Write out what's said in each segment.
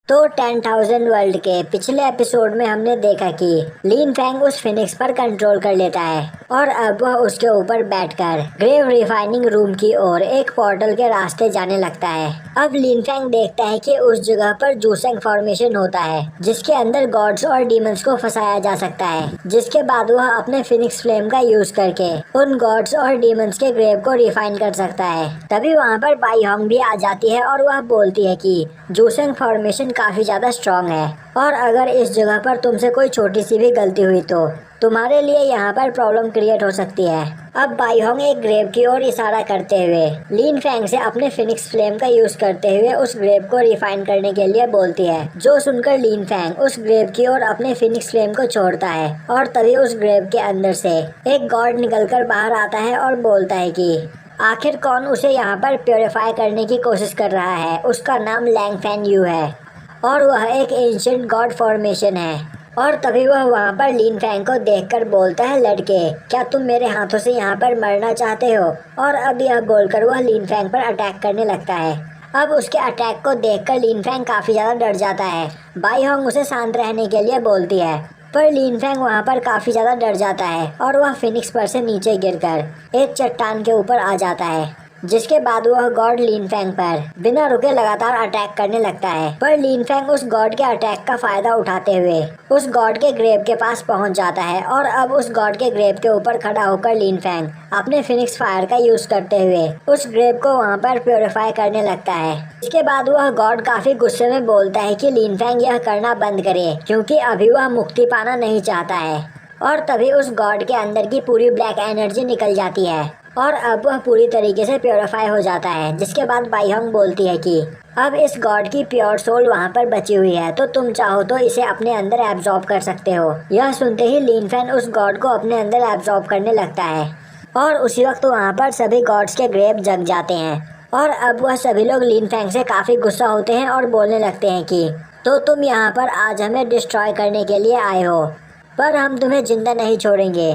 तो 10,000 वर्ल्ड के पिछले एपिसोड में हमने देखा कि लिन फैंग उस फिनिक्स पर कंट्रोल कर लेता है और अब वह उसके ऊपर बैठकर ग्रेव रिफाइनिंग रूम की ओर एक पोर्टल के रास्ते जाने लगता है। अब लिन फैंग देखता है कि उस जगह पर जूसेंग फॉर्मेशन होता है जिसके अंदर गॉड्स और डीमंस को फंसाया जा सकता है, जिसके बाद वह अपने फिनिक्स फ्लेम का यूज करके उन गॉड्स और डीमंस के ग्रेव को रिफाइन कर सकता है। तभी वहाँ पर बाई होंग भी आ जाती है और वह बोलती है कि जूसेंग फॉर्मेशन काफी ज्यादा स्ट्रॉन्ग है और अगर इस जगह पर तुमसे कोई छोटी सी भी गलती हुई तो तुम्हारे लिए यहाँ पर प्रॉब्लम क्रिएट हो सकती है। अब बाई होंग एक ग्रेव की ओर इशारा करते हुए लिन फैंग से अपने फिनिक्स फ्लेम का यूज करते हुए उस ग्रेव को रिफाइन करने के लिए बोलती है, जो सुनकर लिन फैंग उस ग्रेव की ओर अपने फिनिक्स फ्लेम को छोड़ता है और तभी उस ग्रेव के अंदर से एक गॉड निकलकर बाहर आता है और बोलता है कि आखिर कौन उसे यहाँ पर प्योरीफाई करने की कोशिश कर रहा है। उसका नाम लैंग फैन यू है और वह एक एंशिएंट गॉड फॉर्मेशन है। और तभी वह वहाँ पर लिन फैंग को देखकर बोलता है, लड़के क्या तुम मेरे हाथों से यहाँ पर मरना चाहते हो। और अब यह बोलकर वह लिन फैंग पर अटैक करने लगता है। अब उसके अटैक को देखकर लिन फैंग काफी ज्यादा डर जाता है। बाई होंग उसे शांत रहने के लिए बोलती है, पर लिन फैंग वहाँ पर काफी ज्यादा डर जाता है और वह फिनिक्स पर से नीचे गिरकर एक चट्टान के ऊपर आ जाता है, जिसके बाद वह गॉड लिन फैंग पर बिना रुके लगातार अटैक करने लगता है। पर लिन फैंग उस गॉड के अटैक का फायदा उठाते हुए उस गॉड के ग्रेव के पास पहुंच जाता है और अब उस गॉड के ग्रेव के ऊपर खड़ा होकर लिन फैंग अपने फिनिक्स फायर का यूज करते हुए उस ग्रेव को वहां पर प्योरीफाई करने लगता है। इसके बाद वह गॉड काफी गुस्से में बोलता है कि लिन फैंग यह करना बंद करे क्योंकि अभी वह मुक्ति पाना नहीं चाहता है। और तभी उस गॉड के अंदर की पूरी ब्लैक एनर्जी निकल जाती है और अब वह पूरी तरीके से प्योरीफाई हो जाता है। जिसके बाद बाई होंग बोलती है कि अब इस गॉड की प्योर सोल वहाँ पर बची हुई है, तो तुम चाहो तो इसे अपने अंदर एब्जॉर्ब कर सकते हो। यह सुनते ही लिन फैंग उस गॉड को अपने अंदर एब्जॉर्ब करने लगता है और उसी वक्त वहाँ पर सभी गॉड्स के ग्रेव जग जाते हैं। और अब वह सभी लोग लिन फैंग से काफी गुस्सा होते हैं और बोलने लगते हैं कि तो तुम यहाँ पर आज हमें डिस्ट्रॉय करने के लिए आए हो, पर हम तुम्हें जिंदा नहीं छोड़ेंगे।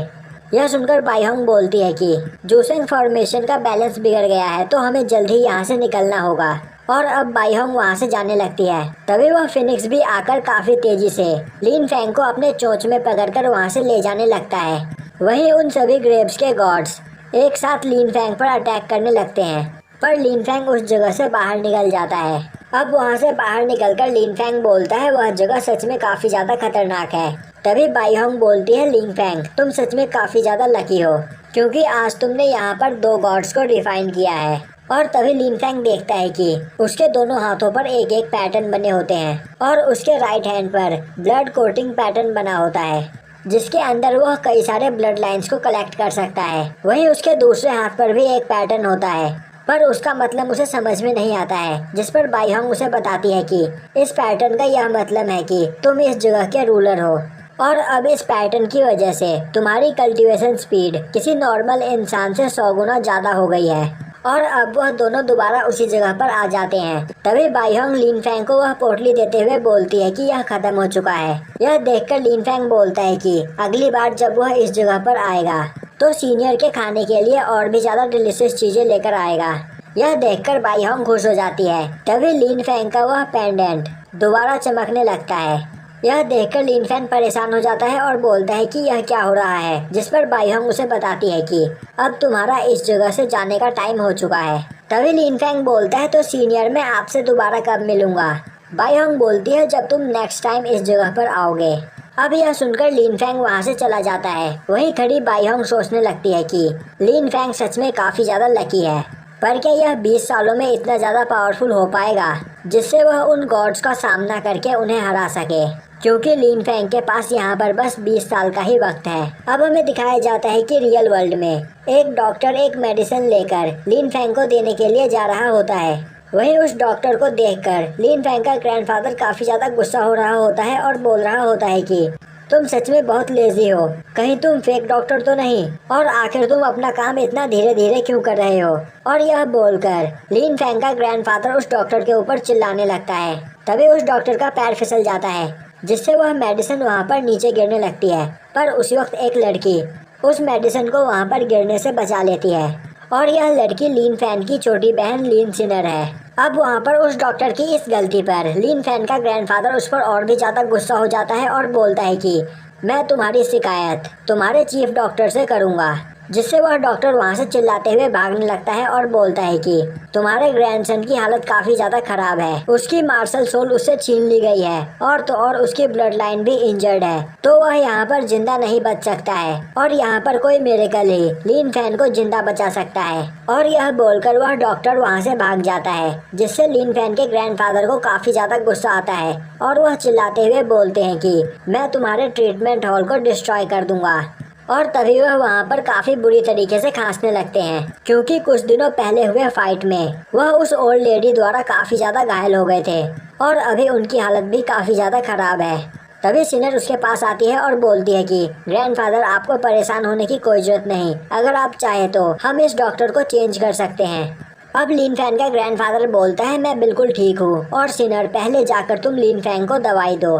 यह सुनकर बाई होंग बोलती है कि जूसेंग फॉर्मेशन का बैलेंस बिगड़ गया है, तो हमें जल्द ही यहाँ से निकलना होगा। और अब बाई होंग वहाँ से जाने लगती है। तभी वह फिनिक्स भी आकर काफी तेजी से लिन फैंग को अपने चोंच में पकड़कर वहाँ से ले जाने लगता है। वहीं उन सभी ग्रेव्स के गॉड्स एक साथ लिन फैंग पर अटैक करने लगते हैं, पर लिन फैंग उस जगह से बाहर निकल जाता है। अब वहाँ से बाहर निकलकर लिन फैंग बोलता है, वह जगह सच में काफी ज्यादा खतरनाक है। तभी बाई होंग बोलती है, लिन फैंग तुम सच में काफी ज्यादा लकी हो क्योंकि आज तुमने यहाँ पर 2 गॉड्स को रिफाइन किया है। और तभी लिन फैंग देखता है कि उसके दोनों हाथों पर एक एक पैटर्न बने होते हैं और उसके राइट हैंड पर ब्लड कोटिंग पैटर्न बना होता है, जिसके अंदर वह कई सारे ब्लड लाइन्स को कलेक्ट कर सकता है। वहीं उसके दूसरे हाथ पर भी एक पैटर्न होता है, पर उसका मतलब उसे समझ में नहीं आता है। जिस पर बाई होंग उसे बताती है कि इस पैटर्न का यह मतलब है कि तुम इस जगह के रूलर हो और अब इस पैटर्न की वजह से तुम्हारी कल्टीवेशन स्पीड किसी नॉर्मल इंसान से 100 गुना ज्यादा हो गई है। और अब वह दोनों दोबारा उसी जगह पर आ जाते हैं। तभी बाई होंग लिन फैंग को वह पोटली देते हुए बोलती है कि यह खत्म हो चुका है। यह देखकर लिन फैंग बोलता है कि अगली बार जब वह इस जगह पर आएगा तो सीनियर के खाने के लिए और भी ज्यादा डिलीशियस चीजें लेकर आएगा। यह देखकर बाई होंग खुश हो जाती है। तभी लिन फैंग का वह पेंडेंट दोबारा चमकने लगता है। यह देखकर लिन फैंग परेशान हो जाता है और बोलता है कि यह क्या हो रहा है। जिस पर बाई होंग उसे बताती है कि अब तुम्हारा इस जगह से जाने का टाइम हो चुका है। तभी लिन फैंग बोलता है, तो सीनियर मैं आपसे दोबारा कब मिलूंगा। बाई होंग बोलती है, जब तुम नेक्स्ट टाइम इस जगह पर आओगे। अब यह सुनकर लिन फैंग वहाँ से चला जाता है। वहीं खड़ी बाई होंग सोचने लगती है कि लिन फैंग सच में काफी ज्यादा लकी है, पर क्या यह 20 सालों में इतना ज्यादा पावरफुल हो पाएगा जिससे वह उन गॉड्स का सामना करके उन्हें हरा सके, क्योंकि लिन फैंग के पास यहाँ पर बस 20 साल का ही वक्त है। अब हमें दिखाया जाता है कि रियल वर्ल्ड में एक डॉक्टर एक मेडिसिन लेकर लिन फैंग को देने के लिए जा रहा होता है। वहीं उस डॉक्टर को देखकर लिन फैंग का ग्रैंडफादर काफी ज्यादा गुस्सा हो रहा होता है और बोल रहा होता है कि तुम सच में बहुत लेजी हो, कहीं तुम फेक डॉक्टर तो नहीं, और आखिर तुम अपना काम इतना धीरे धीरे क्यों कर रहे हो। और यह बोलकर लिन फैंग का ग्रैंडफादर उस डॉक्टर के ऊपर चिल्लाने लगता है। तभी उस डॉक्टर का पैर फिसल जाता है, जिससे वह मेडिसिन वहाँ पर नीचे गिरने लगती है। पर उसी वक्त एक लड़की उस मेडिसिन को वहाँ पर गिरने से बचा लेती है और यह लड़की लिन फैंग की छोटी बहन लिन सिनर है। अब वहाँ पर उस डॉक्टर की इस गलती पर लिन फैन का ग्रैंडफादर उस पर और भी ज़्यादा गुस्सा हो जाता है और बोलता है कि मैं तुम्हारी शिकायत तुम्हारे चीफ डॉक्टर से करूँगा, जिससे वह डॉक्टर वहाँ से चिल्लाते हुए भागने लगता है और बोलता है कि तुम्हारे ग्रैंडसन की हालत काफ़ी ज़्यादा खराब है, उसकी मार्शल सोल उससे छीन ली गई है और तो और उसकी ब्लड लाइन भी इंजर्ड है, तो वह यहाँ पर जिंदा नहीं बच सकता है और यहाँ पर कोई मिरेकल ही लिन फैन को जिंदा बचा सकता है। और यह बोलकर वह डॉक्टर वहाँ से भाग जाता है, जिससे लिन फैन के ग्रैंडफादर को काफ़ी ज़्यादा गुस्सा आता है और वह चिल्लाते हुए बोलते हैं कि मैं तुम्हारे ट्रीटमेंट हॉल को डिस्ट्रॉय कर दूंगा। और तभी वह वहाँ पर काफ़ी बुरी तरीके से खांसने लगते हैं, क्योंकि कुछ दिनों पहले हुए फाइट में वह उस ओल्ड लेडी द्वारा काफ़ी ज़्यादा घायल हो गए थे और अभी उनकी हालत भी काफ़ी ज़्यादा ख़राब है। तभी सिनर उसके पास आती है और बोलती है कि ग्रैंडफादर, आपको परेशान होने की कोई ज़रूरत नहीं, अगर आप चाहे तो हम इस डॉक्टर को चेंज कर सकते हैं। अब लिन फैन का ग्रैंडफादर बोलता है मैं बिल्कुल ठीक हूँ और सिनर पहले जाकर तुम लिन फैन को दवाई दो।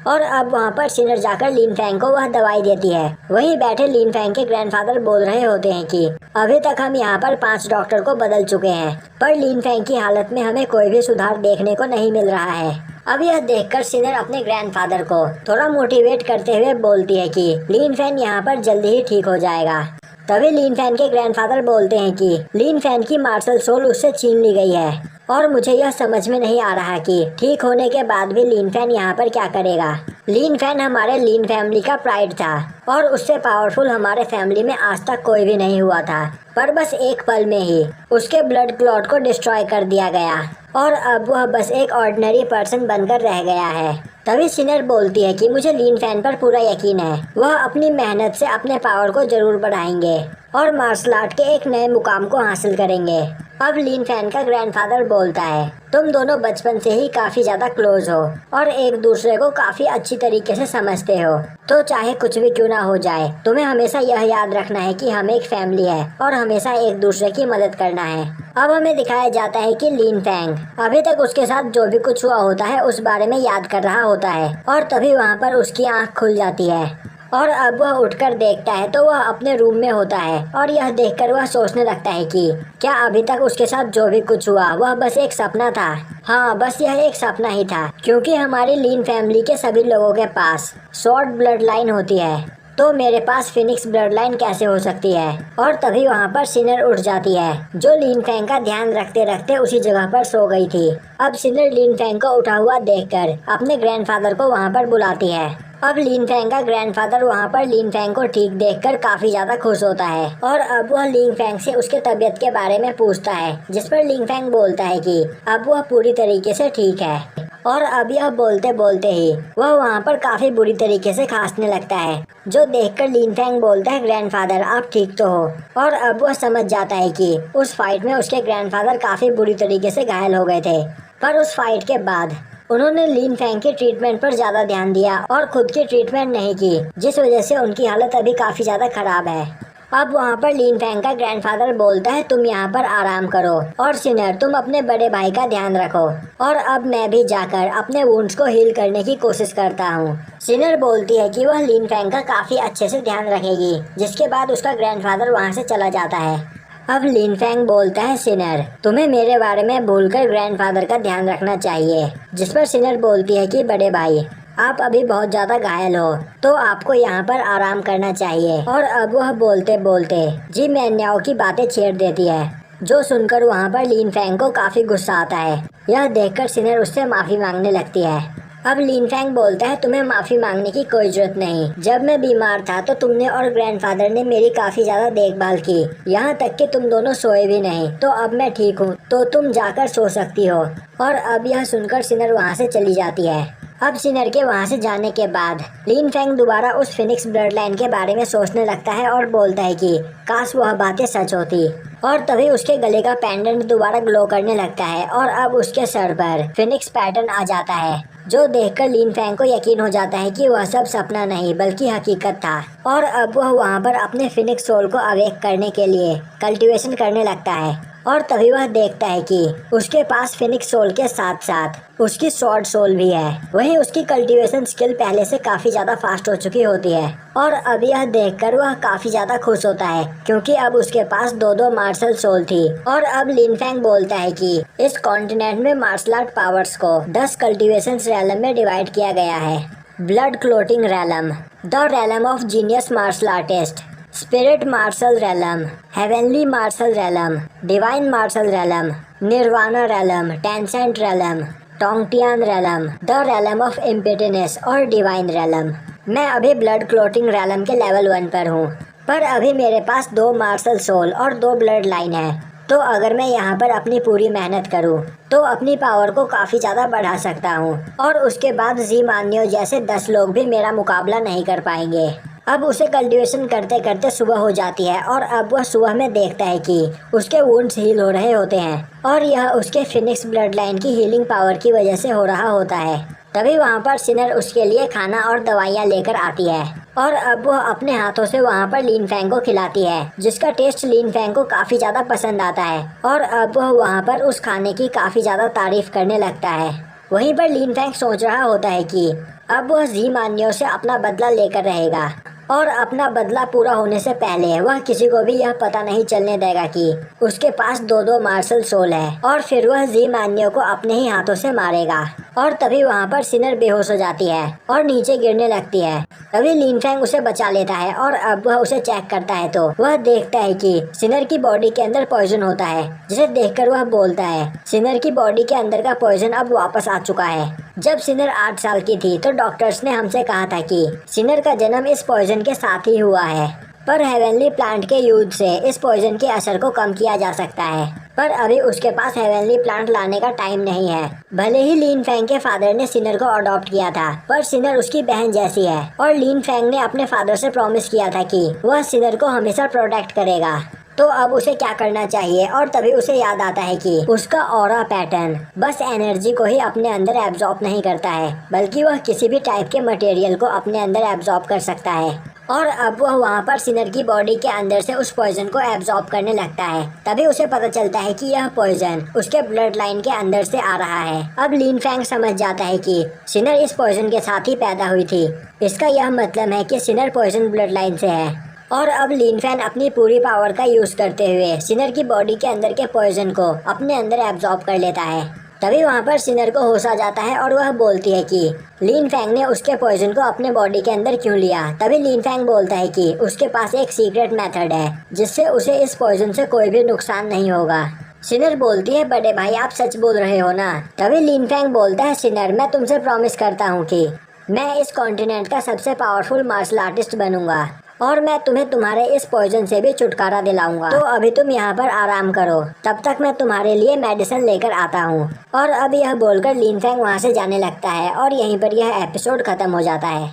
और अब वहाँ पर सिनर जाकर लिन फैंग को वह दवाई देती है। वहीं बैठे लिन फैंग के ग्रैंडफादर बोल रहे होते हैं कि अभी तक हम यहाँ पर 5 डॉक्टर को बदल चुके हैं, पर लिन फैंग की हालत में हमें कोई भी सुधार देखने को नहीं मिल रहा है। अब यह देखकर सिनर अपने ग्रैंडफादर को थोड़ा मोटिवेट करते हुए बोलती है कि लिन फैंग यहाँ पर जल्दी ही ठीक हो जाएगा। तभी लिन फैन के ग्रैंडफादर बोलते हैं कि लिन फैन की मार्शल सोल उससे छीन ली गई है और मुझे यह समझ में नहीं आ रहा कि ठीक होने के बाद भी लिन फैन यहाँ पर क्या करेगा। लिन फैन हमारे लिन फैमिली का प्राइड था और उससे पावरफुल हमारे फैमिली में आज तक कोई भी नहीं हुआ था, पर बस एक पल में ही उसके ब्लड क्लॉट को डिस्ट्रॉय कर दिया गया और अब वह बस एक ऑर्डिनरी पर्सन बनकर रह गया है। तभी सिनर बोलती है कि मुझे लिन फैन पर पूरा यकीन है, वह अपनी मेहनत से अपने पावर को जरूर बढ़ाएंगे और मार्शल आर्ट के एक नए मुकाम को हासिल करेंगे। अब लिन फैन का ग्रैंडफादर बोलता है तुम दोनों बचपन से ही काफी ज्यादा क्लोज हो और एक दूसरे को काफी अच्छी तरीके से समझते हो, तो चाहे कुछ भी क्यों ना हो जाए तुम्हें हमेशा यह याद रखना है कि हम एक फैमिली है और हमेशा एक दूसरे की मदद करना है। अब हमें दिखाया जाता है कि लिन फैंग अभी तक उसके साथ जो भी कुछ हुआ होता है उस बारे में याद कर रहा होता है और तभी वहाँ पर उसकी आँख खुल जाती है और अब वह उठकर देखता है तो वह अपने रूम में होता है और यह देखकर वह सोचने लगता है कि क्या अभी तक उसके साथ जो भी कुछ हुआ वह बस एक सपना था। हाँ, बस यह एक सपना ही था, क्योंकि हमारी लिन फैमिली के सभी लोगों के पास शॉर्ट ब्लड लाइन होती है, तो मेरे पास फिनिक्स ब्लड लाइन कैसे हो सकती है। और तभी वहाँ पर सिनर उठ जाती है, जो लिन फैंग का ध्यान रखते रखते उसी जगह पर सो गई थी। अब सिनर लिन फैंग को उठा हुआ देखकर अपने ग्रैंडफादर को वहाँ पर बुलाती है। अब लिन फैंग का ग्रैंडफादर वहाँ पर लिन फैंग को ठीक देखकर काफी ज्यादा खुश होता है और अब वह लिन फैंग से उसके तबीयत के बारे में पूछता है, जिस पर लिन फैंग बोलता है कि अब वह पूरी तरीके से ठीक है। और अब यह बोलते बोलते ही वह वहाँ पर काफी बुरी तरीके से खांसने लगता है, जो देखकर लिन फैंग बोलता है ग्रैंडफादर आप ठीक तो हो। और अब वह समझ जाता है कि उस फाइट में उसके ग्रैंडफादर काफी बुरी तरीके से घायल हो गए थे, पर उस फाइट के बाद उन्होंने लिन फैंग के ट्रीटमेंट पर ज्यादा ध्यान दिया और खुद की ट्रीटमेंट नहीं की, जिस वजह से उनकी हालत अभी काफी ज्यादा खराब है। अब वहाँ पर लिन फैंग का ग्रैंडफादर बोलता है तुम यहाँ पर आराम करो और सिनर तुम अपने बड़े भाई का ध्यान रखो और अब मैं भी जाकर अपने वुंड्स को हील करने की कोशिश करता हूँ। सिनर बोलती है कि वह लिन फैंग का काफी अच्छे से ध्यान रखेगी, जिसके बाद उसका ग्रैंडफादर वहाँ से चला जाता है। अब लिन फैंग बोलता है सिनर तुम्हें मेरे बारे में भूलकर ग्रैंडफादर का ध्यान रखना चाहिए, जिस पर सिनर बोलती है कि बड़े भाई आप अभी बहुत ज़्यादा घायल हो तो आपको यहाँ पर आराम करना चाहिए। और अब वह बोलते बोलते जी मैन्याओ की बातें छेड़ देती है, जो सुनकर वहाँ पर लिन फैंग को काफ़ी गुस्सा आता है। यह देखकर सिनर उससे माफ़ी मांगने लगती है। अब लिन फैंग बोलता है तुम्हें माफ़ी मांगने की कोई जरूरत नहीं, जब मैं बीमार था तो तुमने और ग्रैंडफादर ने मेरी काफ़ी ज़्यादा देखभाल की, यहाँ तक कि तुम दोनों सोए भी नहीं, तो अब मैं ठीक हूँ तो तुम जाकर सो सकती हो। और अब यह सुनकर सिनर वहाँ से चली जाती है। अब सिनर के वहाँ से जाने के बाद लिन फैंग दोबारा उस फिनिक्स ब्लड लाइन के बारे में सोचने लगता है और बोलता है कि काश वह बातें सच होती। और तभी उसके गले का पेंडेंट दोबारा ग्लो करने लगता है और अब उसके सर पर फिनिक्स पैटर्न आ जाता है, जो देखकर लिन फैंग को यकीन हो जाता है कि वह सब सपना नहीं बल्कि हकीकत था। और अब वह वहाँ पर अपने फिनिक्स सोल को अवेक करने के लिए कल्टीवेशन करने लगता है और तभी वह देखता है कि उसके पास फिनिक्स सोल के साथ साथ उसकी स्वॉर्ड सोल भी है। वहीं उसकी कल्टीवेशन स्किल पहले से काफी ज्यादा फास्ट हो चुकी होती है और अब यह देखकर वह काफी ज्यादा खुश होता है क्योंकि अब उसके पास दो मार्शल सोल थी। और अब लिन फैंग बोलता है कि इस कॉन्टिनेंट में मार्शल आर्ट पावर्स को 10 कल्टीवेशन रैलम में डिवाइड किया गया है। Blood clotting realm, the realm of genius martial artist, spirit martial realm, heavenly martial realm, divine martial realm, nirvana realm, Tencent realm, Tongtian realm, the realm of इम्पिटेनेस और divine realm. मैं अभी blood clotting realm के level 1 पर हूँ, पर अभी मेरे पास 2 मार्शल सोल और 2 ब्लड लाइन है। तो अगर मैं यहाँ पर अपनी पूरी मेहनत करूँ तो अपनी पावर को काफ़ी ज़्यादा बढ़ा सकता हूँ और उसके बाद जी मान्यो जैसे 10 लोग भी मेरा मुकाबला नहीं कर पाएंगे। अब उसे कल्टीवेशन करते करते सुबह हो जाती है और अब वह सुबह में देखता है कि उसके वुंड्स हील हो रहे होते हैं और यह उसके फिनिक्स ब्लड लाइन की हीलिंग पावर की वजह से हो रहा होता है। तभी वहाँ पर सिनर उसके लिए खाना और दवाइयाँ लेकर आती है और अब वह अपने हाथों से वहाँ पर लिन फैंग को खिलाती है जिसका टेस्ट लिन फैंग को काफ़ी ज़्यादा पसंद आता है और अब वह वहाँ पर उस खाने की काफ़ी ज़्यादा तारीफ करने लगता है। वहीं पर लिन फैंग सोच रहा होता है कि अब वह जी मान्यो से अपना बदला लेकर रहेगा और अपना बदला पूरा होने से पहले वह किसी को भी यह पता नहीं चलने देगा कि उसके पास 2 मार्शल सोल है और फिर वह जी मान्यो को अपने ही हाथों से मारेगा। और तभी वहाँ पर सिनर बेहोश हो जाती है और नीचे गिरने लगती है। तभी लिन फैंग उसे बचा लेता है और अब वह उसे चेक करता है तो वह देखता है कि सिनर की बॉडी के अंदर पॉइजन होता है, जिसे देखकर वह बोलता है सिनर की बॉडी के अंदर का पॉइजन अब वापस आ चुका है। जब सिनर 8 साल की थी तो डॉक्टर्स ने हमसे कहा था कि सिनर का जन्म इस पॉइजन के साथ ही हुआ है, पर हेवनली प्लांट के यूज से इस पॉइजन के असर को कम किया जा सकता है, पर अभी उसके पास हेवनली प्लांट लाने का टाइम नहीं है। भले ही लिन फैंग के फादर ने सिनर को अडॉप्ट किया था, पर सिनर उसकी बहन जैसी है और लिन फैंग ने अपने फादर से प्रॉमिस किया था कि वह सिनर को हमेशा प्रोटेक्ट करेगा। तो अब उसे क्या करना चाहिए? और तभी उसे याद आता है कि उसका ऑरा पैटर्न बस एनर्जी को ही अपने अंदर एब्जॉर्ब नहीं करता है, बल्कि वह किसी भी टाइप के मटेरियल को अपने अंदर एब्जॉर्ब कर सकता है। और अब वह वहाँ पर सिनर की बॉडी के अंदर से उस पॉइजन को एब्जॉर्ब करने लगता है। तभी उसे पता चलता है कि यह पॉइजन उसके ब्लड लाइन के अंदर से आ रहा है। अब लिन फैंग समझ जाता है कि सिनर इस पॉइजन के साथ ही पैदा हुई थी। इसका यह मतलब है कि सिनर पॉइजन ब्लड लाइन से है। और अब लिन फैंग अपनी पूरी पावर का यूज करते हुए सिनर की बॉडी के अंदर के पॉइजन को अपने अंदर एब्जॉर्ब कर लेता है। तभी वहाँ पर सिनर को होश आ जाता है और वह बोलती है कि लिन फैंग ने उसके पॉइजन को अपने बॉडी के अंदर क्यों लिया। तभी लिन फैंग बोलता है कि उसके पास एक सीक्रेट मेथड है जिससे उसे इस पॉइजन से कोई भी नुकसान नहीं होगा। सिनर बोलती है, बड़े भाई आप सच बोल रहे हो ना? तभी लिन फैंग बोलता है, सिनर मैं तुमसे प्रॉमिस करता हूँ कि मैं इस कॉन्टिनेंट का सबसे पावरफुल मार्शल आर्टिस्ट बनूंगा और मैं तुम्हें तुम्हारे इस पॉइजन से भी छुटकारा दिलाऊंगा। तो अभी तुम यहाँ पर आराम करो, तब तक मैं तुम्हारे लिए मेडिसिन लेकर आता हूँ। और अब यह बोलकर लिन फैंग वहाँ से जाने लगता है और यहीं पर यह एपिसोड खत्म हो जाता है।